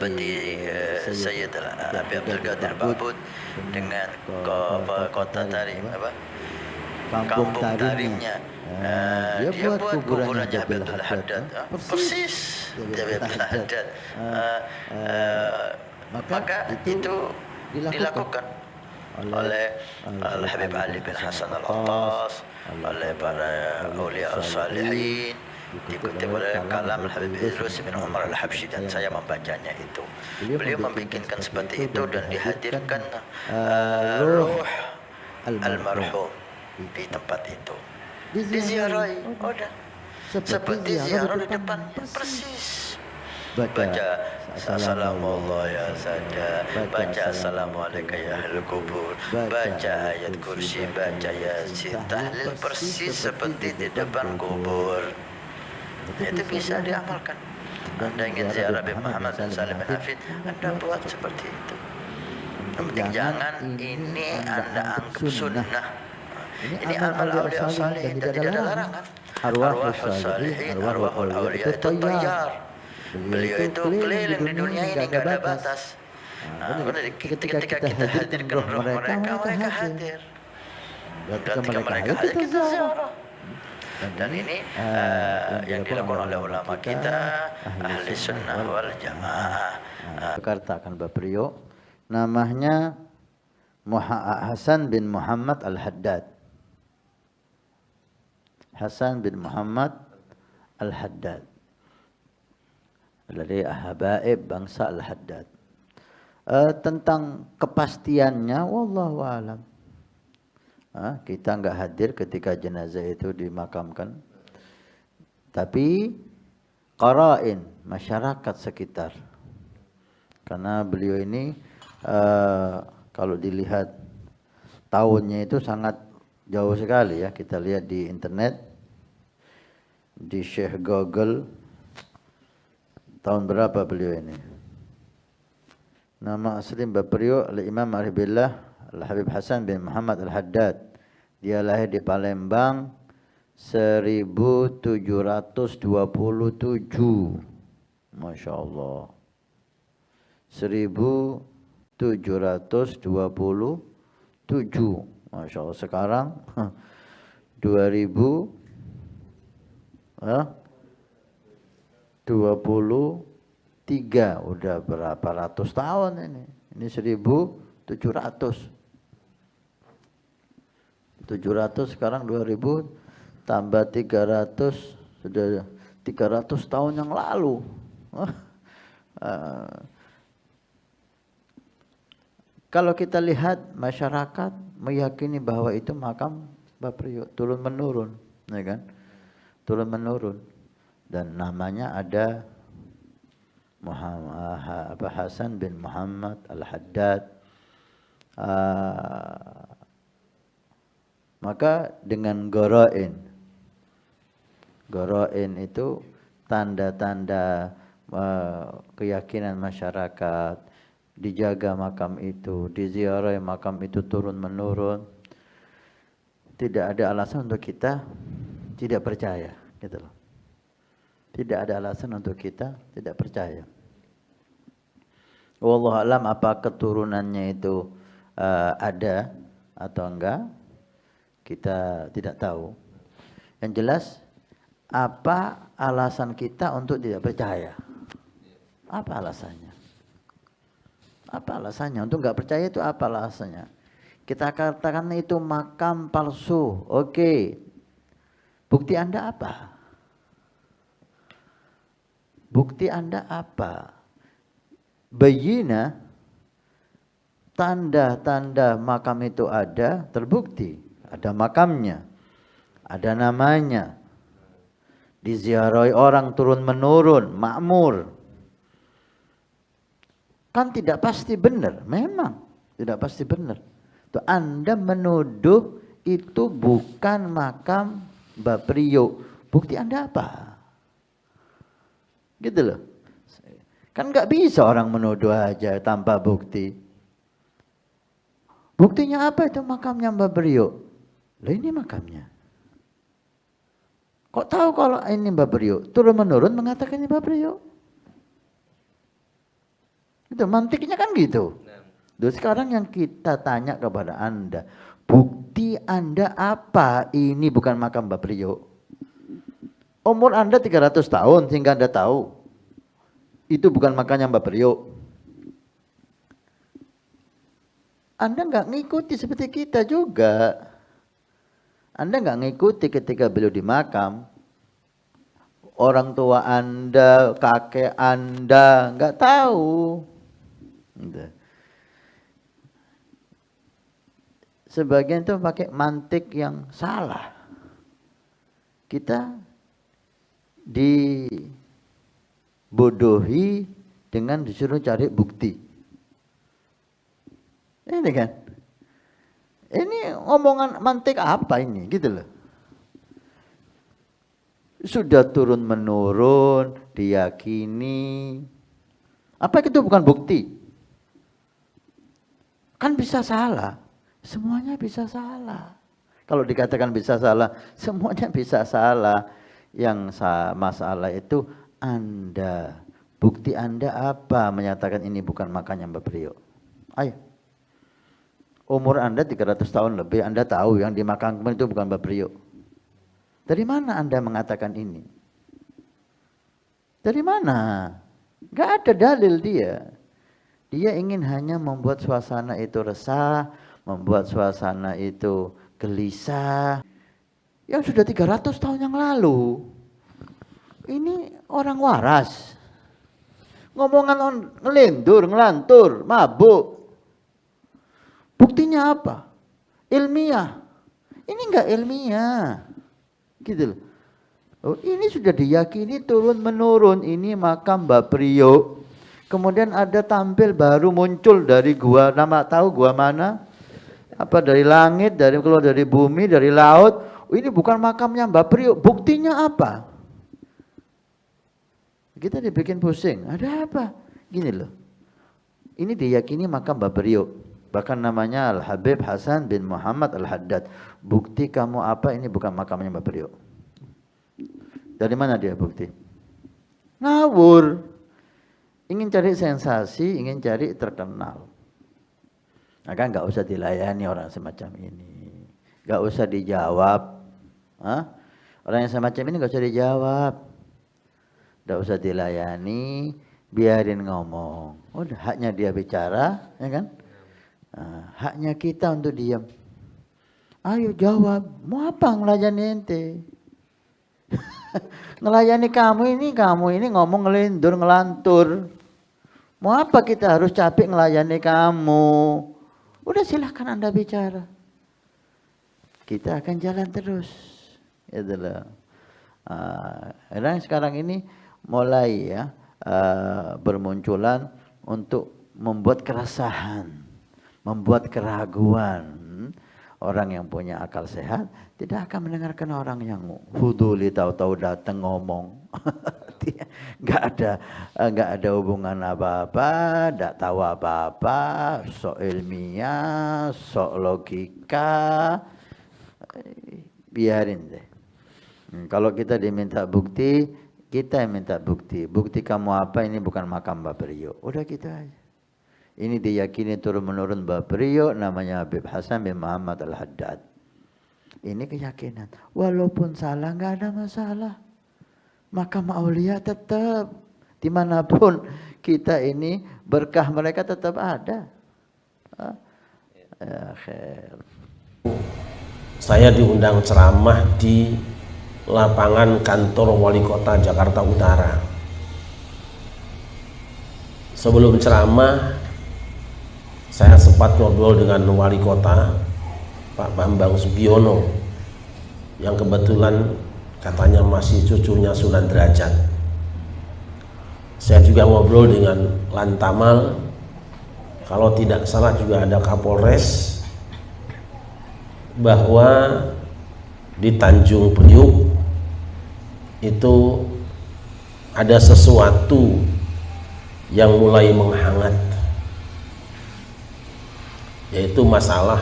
seperti Sayyid Abi Abdul Qadir Ba'bud dengan kota tarim kampung tarimnya. Dia buat kuburannya Habib Abdul Haddad, persis Habib Abdul Haddad. Maka itu dilakukan oleh Al-Habib Ali bin Hasan Al-Attas, oleh para awliya as-salihin, diikuti oleh kalam Al-Habib Idrus bin Umar Al-Habsyi, dan saya membacanya itu. Beliau membikinkan seperti itu dan dihadirkan ruh almarhum di tempat itu, diziarahi. Udah seperti ziarah di depan, persis. Baca Assalamualaikum ya Sada, baca Assalamualaikum ya Ahlul Kubur, baca ayat kursi, baca Yasin, tahlil persis seperti di depan kubur. Itu bisa diamalkan. Anda ingin ziarah Habib Muhammad bin Salim bin Hafid, Anda buat seperti itu. Yang penting jangan ini Anda anggap sunnah. Ini amal awliya salihin dan tidak ada larangan. Arwah salihin, arwah awliya itu tayyar. Beliau itu keliling di dunia ini, tidak ada batas. Ketika kita hadirkan roh mereka, mereka hadir. Ketika mereka hadir, kita ziarah. Dan ini yang dilakukan oleh ulama kita, ahli sunnah wal jamaah. Jakarta kan Bapak Priyo, namanya Hasan bin Muhammad Al-Haddad. Hasan bin Muhammad Al-Haddad dari Habaib bangsa Al-Haddad. Tentang kepastiannya wallahu alam. Kita enggak hadir ketika jenazah itu dimakamkan. Tapi qarain masyarakat sekitar. Karena beliau ini kalau dilihat tahunnya itu sangat jauh sekali ya. Kita lihat di internet, di Syekh Google, tahun berapa beliau ini. Nama asli Bapak Priyo Al-Imam Aribillah Al-Habib Hasan bin Muhammad Al-Haddad. Dia lahir di Palembang 1727. Masya Allah. 1727. Masya Allah. Sekarang 2023, udah berapa ratus tahun ini? Ini 1700. 700 sekarang 2000 tambah 300, sudah 300 tahun yang lalu. Kalau kita lihat masyarakat meyakini bahwa itu makam Bapak Priyo turun menurun, ya kan? Turun menurun. Dan namanya ada Hasan bin Muhammad Al-Haddad. Maka dengan goroin itu tanda-tanda keyakinan masyarakat, dijaga makam itu, diziarahi makam itu turun menurun. Tidak ada alasan untuk kita tidak percaya, gitu loh. Tidak ada alasan untuk kita tidak percaya. Wallahu alam apa keturunannya itu ada atau enggak, kita tidak tahu. Yang jelas, apa alasan kita untuk tidak percaya? Apa alasannya? Apa alasannya? Untuk enggak percaya itu apa alasannya? Kita katakan itu makam palsu. Oke. Bukti Anda apa? Bukti Anda apa? Bayina, tanda-tanda makam itu ada, terbukti. Ada makamnya, ada namanya. Diziarahi orang turun menurun, makmur. Kan tidak pasti benar, memang tidak pasti benar. Tuh, Anda menuduh itu bukan makam Mbak Priyo. Bukti Anda apa? Gitu loh. Kan nggak bisa orang menuduh aja tanpa bukti. Buktinya apa itu makamnya Mbak Priyo? Lah ini makamnya. Kok tahu kalau ini Mbak Priyo? Turun menurun mengatakan ini Mbak Priyo. Itu mantiknya kan gitu. Terus sekarang yang kita tanya kepada Anda, bukti Anda apa ini bukan makam Mbah Priok? Umur Anda 300 tahun sehingga Anda tahu itu bukan makamnya Mbah Priok. Anda nggak ngikuti seperti kita juga. Anda nggak ngikuti ketika beliau di makam. Orang tua Anda, kakek Anda nggak tahu. Sebagian itu pakai mantik yang salah. Kita dibodohi dengan disuruh cari bukti. Ini kan, ini omongan mantik apa ini, gitu loh. Sudah turun menurun, diyakini. Apa itu bukan bukti? Kan bisa salah, semuanya bisa salah. Kalau dikatakan bisa salah, semuanya bisa salah. Yang masalah itu Anda, bukti Anda apa menyatakan ini bukan makamnya Mbah Priok? Ayo. Umur Anda 300 tahun lebih, Anda tahu yang dimakamkan itu bukan Mbah Priok. Dari mana Anda mengatakan ini? Dari mana? Gak ada dalil dia. Dia ingin hanya membuat suasana itu resah, membuat suasana itu gelisah. Yang sudah 300 tahun yang lalu. Ini orang waras. Ngomongan ngelindur, ngelantur, mabuk. Buktinya apa? Ilmiah. Ini enggak ilmiah. Gitu loh. Oh, ini sudah diyakini turun menurun, ini makam Mbah Priok. Kemudian ada tampil baru muncul dari gua, nama tahu gua mana? Apa dari langit, dari keluar dari bumi, dari laut. Oh, ini bukan makamnya Mbah Priok. Buktinya apa? Kita dibikin pusing. Ada apa? Gini loh. Ini diyakini makam Mbah Priok. Bahkan namanya Al-Habib Hasan bin Muhammad Al-Haddad. Bukti kamu apa ini bukan makamnya Mbah Priok? Dari mana dia bukti? Ngawur. Ingin cari sensasi, ingin cari terkenal. Maka nggak usah dilayani orang semacam ini. Nggak usah dijawab. Hah? Orang yang semacam ini nggak usah dijawab. Nggak usah dilayani, biarin ngomong. Udah, haknya dia bicara, ya kan? Nah, haknya kita untuk diam. Ayo jawab, mau apa ngelayani ente? Ngelayani kamu ini ngomong ngelindur, ngelantur. Mau apa kita harus capek ngelayani kamu? Udah silahkan Anda bicara. Kita akan jalan terus. Itulah. Sekarang ini mulai ya bermunculan untuk membuat keresahan, membuat keraguan. Orang yang punya akal sehat tidak akan mendengarkan orang yang huduli tahu-tahu datang ngomong. Nggak ada hubungan apa-apa, nggak tahu apa-apa, sok ilmiah, sok logika, biarin deh. Kalau kita diminta bukti, kita yang minta bukti. Bukti kamu apa ini bukan makam Mbah Priok. Udah gitu aja. Ini diyakini turun-menurun Mbah Priok, namanya Habib Hasan bin Muhammad Al-Haddad. Ini keyakinan. Walaupun salah, nggak ada masalah. Makam aulia tetap. Dimanapun kita ini, berkah mereka tetap ada. Ya, khair. Saya diundang ceramah di lapangan kantor Wali Kota Jakarta Utara. Sebelum ceramah, saya sempat ngobrol dengan Wali Kota Pak Bambang Subiono yang kebetulan katanya masih cucunya Sunan Derajat. Saya juga ngobrol dengan Lantamal, kalau tidak salah juga ada Kapolres, bahwa di Tanjung Priuk itu ada sesuatu yang mulai menghangat, yaitu masalah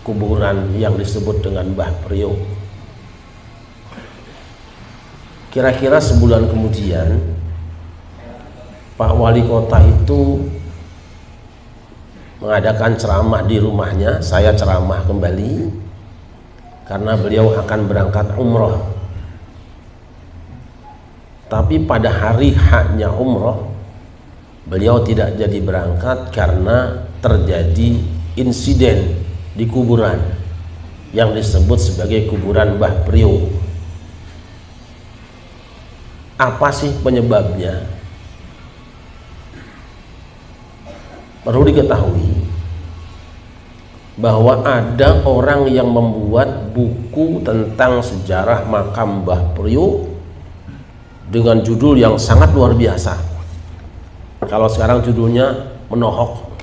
kuburan yang disebut dengan Mbah Priok. Kira-kira sebulan kemudian Pak Wali Kota itu mengadakan ceramah di rumahnya. Saya ceramah kembali karena beliau akan berangkat umroh. Tapi pada hari haknya umroh, beliau tidak jadi berangkat karena terjadi insiden di kuburan yang disebut sebagai kuburan Mbah Priok. Apa sih penyebabnya? Perlu diketahui bahwa ada orang yang membuat buku tentang sejarah makam Mbah Priok dengan judul yang sangat luar biasa. Kalau sekarang judulnya menohok.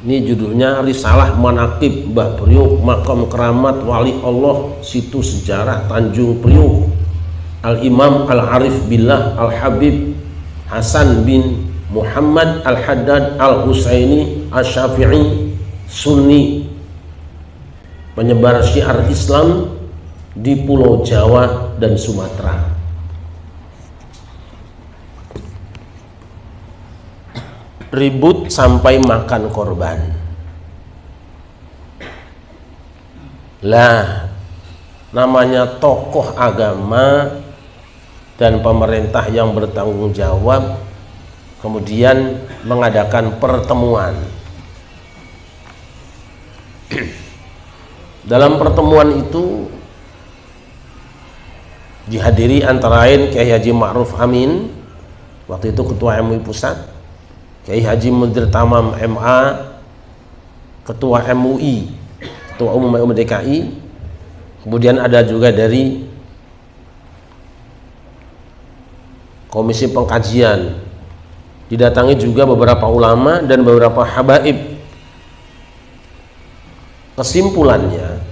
Ini judulnya Risalah Manaqib Mbah Priok, Makam Keramat Wali Allah, Situs Sejarah Tanjung Priok, Al-Imam Al-Arif Billah Al-Habib Hasan bin Muhammad Al-Haddad Al-Husaini Al-Syafi'i, Sunni, penyebar syiar Islam di Pulau Jawa dan Sumatera. Ribut sampai makan korban. Lah, namanya tokoh agama dan pemerintah yang bertanggung jawab kemudian mengadakan pertemuan. Dalam pertemuan itu dihadiri antara lain Kiai Haji Ma'ruf Amin, waktu itu Ketua MUI Pusat, Kiai Haji Mudir Tamam MA, Ketua MUI, Ketua Umum DKI, kemudian ada juga dari Komisi Pengkajian, didatangi juga beberapa ulama dan beberapa habaib. Kesimpulannya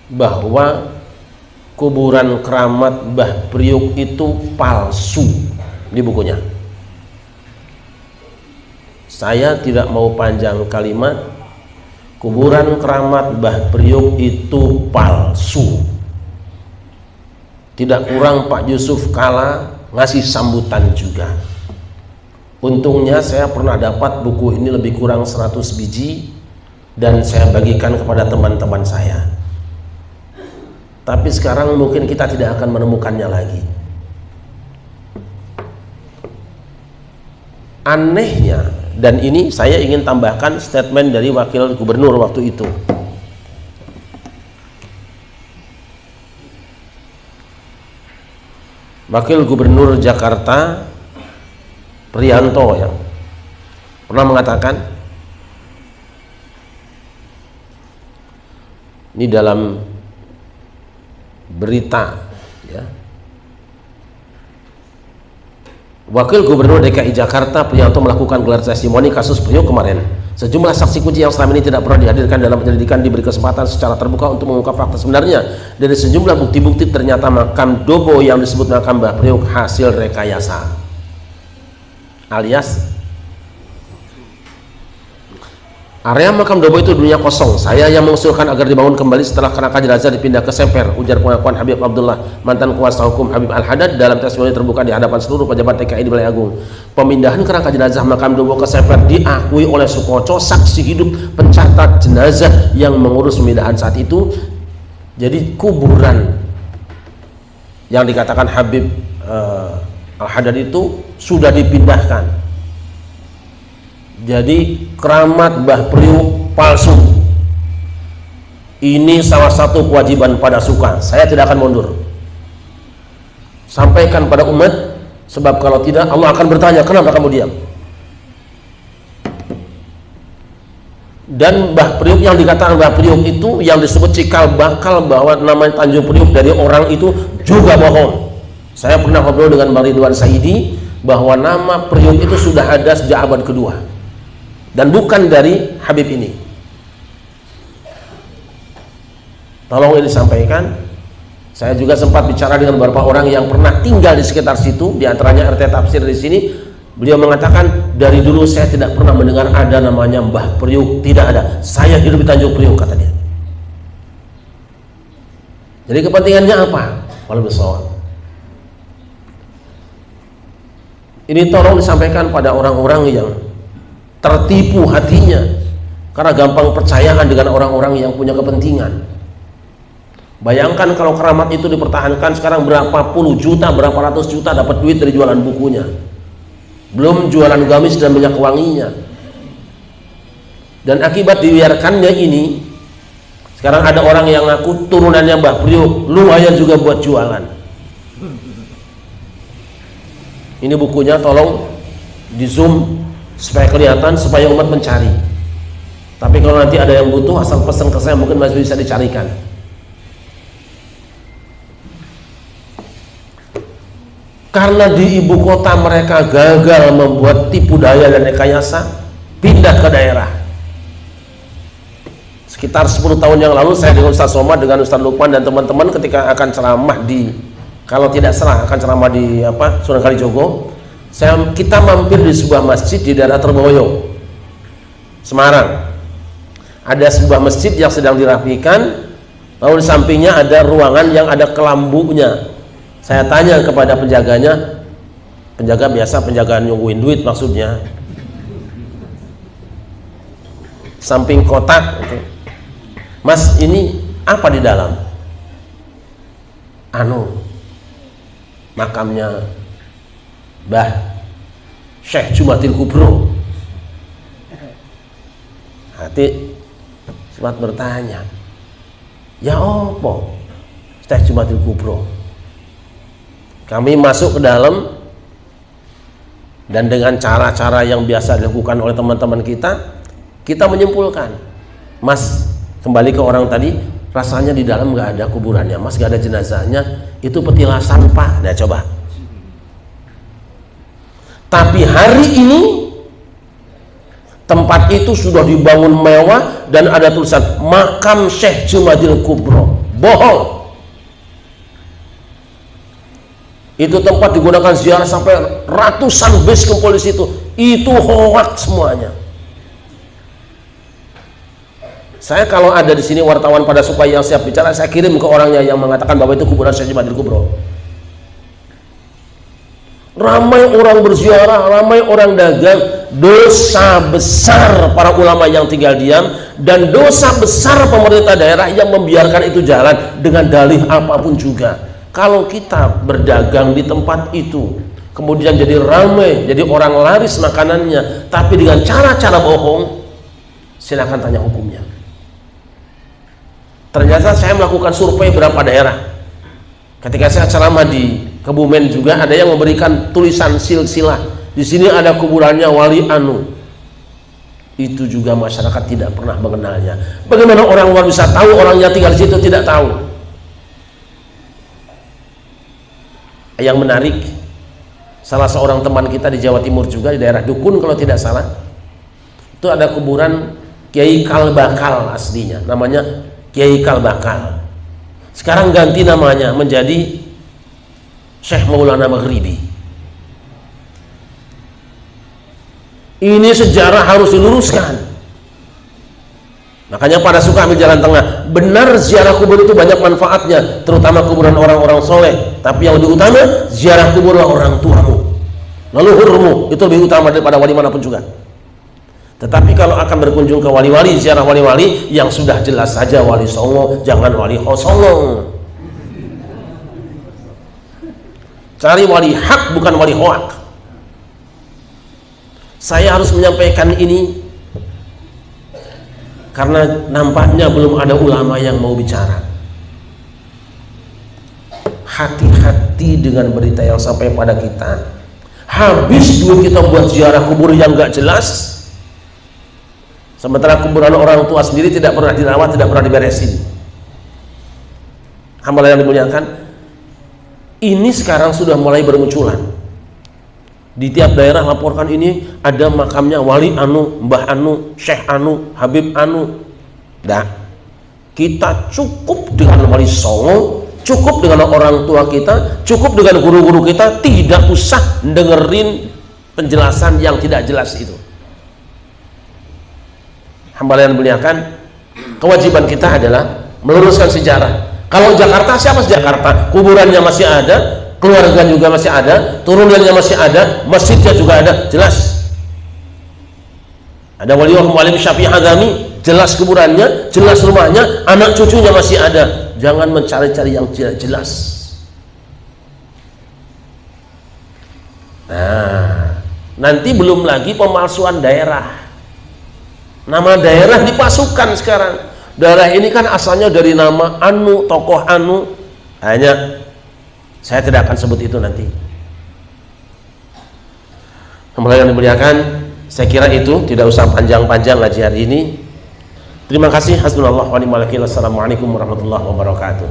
bahwa kuburan keramat Mbah Priok itu palsu di bukunya. Saya tidak mau panjang kalimat, kuburan keramat Mbah Priok itu palsu. Tidak kurang Pak Yusuf Kala ngasih sambutan juga. Untungnya saya pernah dapat buku ini lebih kurang 100 biji dan saya bagikan kepada teman-teman saya. Tapi sekarang mungkin kita tidak akan menemukannya lagi. Anehnya, dan ini saya ingin tambahkan statement dari wakil gubernur waktu itu. Wakil Gubernur Jakarta Priyanto yang pernah mengatakan, ini dalam berita ya, Wakil Gubernur DKI Jakarta Priyanto melakukan gelar testimoni kasus Priok kemarin. Sejumlah saksi kunci yang selama ini tidak pernah dihadirkan dalam penyelidikan diberi kesempatan secara terbuka untuk mengungkap fakta sebenarnya. Dari sejumlah bukti-bukti ternyata makam Dobo yang disebut makam Mbah Priok hasil rekayasa, alias area makam Dobo itu dulunya kosong. Saya yang mengusulkan agar dibangun kembali setelah kerangka jenazah dipindah ke Semper, ujar pengakuan Habib Abdullah, mantan kuasa hukum Habib Al-Haddad dalam testimoni terbuka di hadapan seluruh pejabat TKI di Balai Agung. Pemindahan kerangka jenazah makam Dobo ke Semper diakui oleh Sukoco, saksi hidup pencatat jenazah yang mengurus pemindahan saat itu. Jadi kuburan yang dikatakan Habib Al-Haddad itu sudah dipindahkan. Jadi keramat Mbah Priok palsu. Ini salah satu kewajiban pada suka. Saya tidak akan mundur. Sampaikan pada umat, sebab kalau tidak Allah akan bertanya, kenapa kamu diam? Dan Mbah Priok yang dikatakan Mbah Priok itu yang disebut cikal bakal bahwa namanya Tanjung Priok dari orang itu juga bohong. Saya pernah ngobrol dengan Bang Ridwan Saidi bahwa nama Priok itu sudah ada sejak abad kedua dan bukan dari Habib ini. Tolong ini disampaikan. Saya juga sempat bicara dengan beberapa orang yang pernah tinggal di sekitar situ, diantaranya RT Tafsir di sini. Beliau mengatakan, dari dulu saya tidak pernah mendengar ada namanya Mbah Priuk, tidak ada. Saya hidup di Tanjung Priuk, kata dia. Jadi kepentingannya apa? Walau besar. Ini tolong disampaikan pada orang-orang yang tertipu hatinya karena gampang percayaan dengan orang-orang yang punya kepentingan. Bayangkan kalau keramat itu dipertahankan, sekarang berapa puluh juta, berapa ratus juta dapat duit dari jualan bukunya, belum jualan gamis dan minyak wanginya. Dan akibat dibiarkannya ini, sekarang ada orang yang ngaku turunannya Mbah Priuk, lumayan juga buat jualan. Ini bukunya tolong di zoom supaya kelihatan, supaya umat mencari. Tapi kalau nanti ada yang butuh, asal pesan ke saya, mungkin masih bisa dicarikan. Karena di ibu kota mereka gagal membuat tipu daya dan rekayasa, pindah ke daerah. Sekitar 10 tahun yang lalu saya dengan Ustaz Somad, dengan Ustaz Lukman dan teman-teman ketika akan ceramah di, kalau tidak salah akan ceramah di Sunan Kalijogo, kita mampir di sebuah masjid di daerah Terboyo, Semarang. Ada sebuah masjid yang sedang dirapikan, lalu di sampingnya ada ruangan yang ada kelambunya. Saya tanya kepada penjaganya, penjaga biasa, penjagaan nyungguin duit maksudnya, samping kotak, Mas, ini apa di dalam? Makamnya Mbah Syekh Jumatil Kubro. Hati sempat bertanya, ya opo Syekh Jumatil Kubro? Kami masuk ke dalam, dan dengan cara-cara yang biasa dilakukan oleh teman-teman kita menyimpulkan, Mas, kembali ke orang tadi, rasanya di dalam nggak ada kuburannya, Mas, nggak ada jenazahnya, itu petilasan, Pak. Nah, coba. Tapi hari ini tempat itu sudah dibangun mewah dan ada tulisan makam Syekh Jumatil Kubro. Bohong. Itu tempat digunakan ziarah sampai ratusan base kumpul di situ. Itu hoax semuanya. Saya kalau ada di sini wartawan pada supaya yang siap bicara, saya kirim ke orangnya yang mengatakan bahwa itu kuburan Syekh Jumatil Kubro. Ramai orang berziarah, ramai orang dagang. Dosa besar para ulama yang tinggal diam, dan dosa besar pemerintah daerah yang membiarkan itu jalan dengan dalih apapun juga. Kalau kita berdagang di tempat itu, kemudian jadi ramai, jadi orang laris makanannya, tapi dengan cara-cara bohong, silakan tanya hukumnya. Ternyata saya melakukan survei berapa daerah. Ketika saya ceramah di Kebumen juga ada yang memberikan tulisan silsilah. Di sini ada kuburannya Wali Anu. Itu juga masyarakat tidak pernah mengenalnya. Bagaimana orang luar bisa tahu, orang yang tinggal di situ tidak tahu? Yang menarik, salah seorang teman kita di Jawa Timur juga, di daerah Dukun kalau tidak salah, itu ada kuburan Kiai Kalbakal aslinya, namanya Kiai Kalbakal. Sekarang ganti namanya menjadi Syekh Maulana Maghribi. Ini sejarah harus diluruskan. Makanya pada suka ambil jalan tengah. Benar ziarah kubur itu banyak manfaatnya, terutama kuburan orang-orang soleh. Tapi yang lebih utama, ziarah kubur orang tuamu, leluhurmu, itu lebih utama daripada wali manapun juga. Tetapi kalau akan berkunjung ke wali-wali, ziarah wali-wali, yang sudah jelas saja wali songo, jangan wali hosongong. Cari wali hak, bukan wali hoak. Saya harus menyampaikan ini karena nampaknya belum ada ulama yang mau bicara. Hati-hati dengan berita yang sampai pada kita. Habis duit kita buat ziarah kubur yang gak jelas, sementara kuburan orang tua sendiri tidak pernah dirawat, tidak pernah diberesin. Hamba yang dimuliakan, ini sekarang sudah mulai bermunculan. Di tiap daerah laporkan ini ada makamnya Wali Anu, Mbah Anu, Syekh Anu, Habib Anu. Nah, kita cukup dengan Wali Songo, cukup dengan orang tua kita, cukup dengan guru-guru kita, tidak usah dengerin penjelasan yang tidak jelas itu. Hamba yang muliakan, kewajiban kita adalah meluruskan sejarah. Kalau Jakarta, siapa Jakarta? Kuburannya masih ada, keluarga juga masih ada, turunannya masih ada, masjidnya juga ada, jelas. Ada Waliullah Mu'allim Syafi'i Hazami, jelas kuburannya, jelas rumahnya, anak cucunya masih ada. Jangan mencari-cari yang tidak jelas. Nah, nanti belum lagi pemalsuan daerah. Nama daerah dipasukan sekarang. Daerah ini kan asalnya dari nama Anu, tokoh Anu. Hanya saya tidak akan sebut itu nanti. Kembali yang dimuliakan, saya kira itu tidak usah panjang-panjang ngaji hari ini. Terima kasih. Hasbunallah wa ni'mal wakil. Assalamualaikum warahmatullahi wabarakatuh.